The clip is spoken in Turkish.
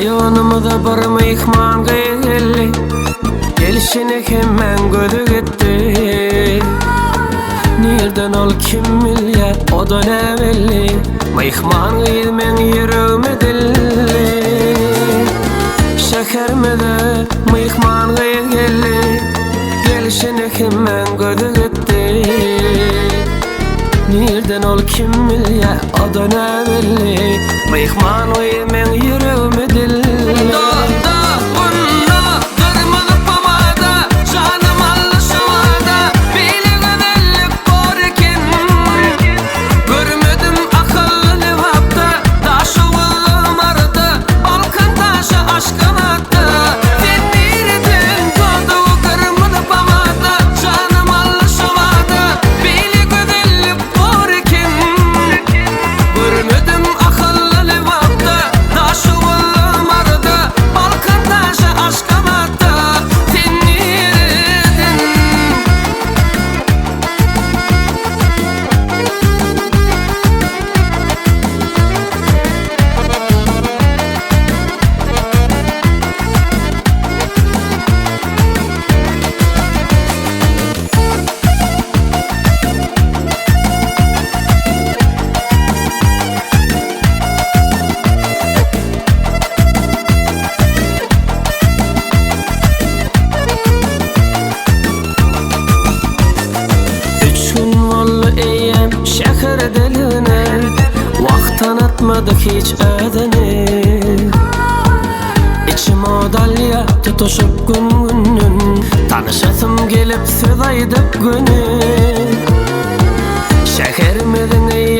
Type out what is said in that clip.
Rayonumda bir mehman geldi, gelişine hemen gözü gitti. Nereden ol kim bilýär, o da ne belli. Mehman gelmen yüreğime dilli. Şekermede mehman geldi, gelişine hemen gözü gitti. Nereden ol kim bilýär, o da ne belli. Mehman gelmen yüreğime dilli. Şeker diline vaqtan atmadık hiç ödeni. İçim o dalya tutuşup gün tanışasım gelip söz aydık günü. Şeker medeni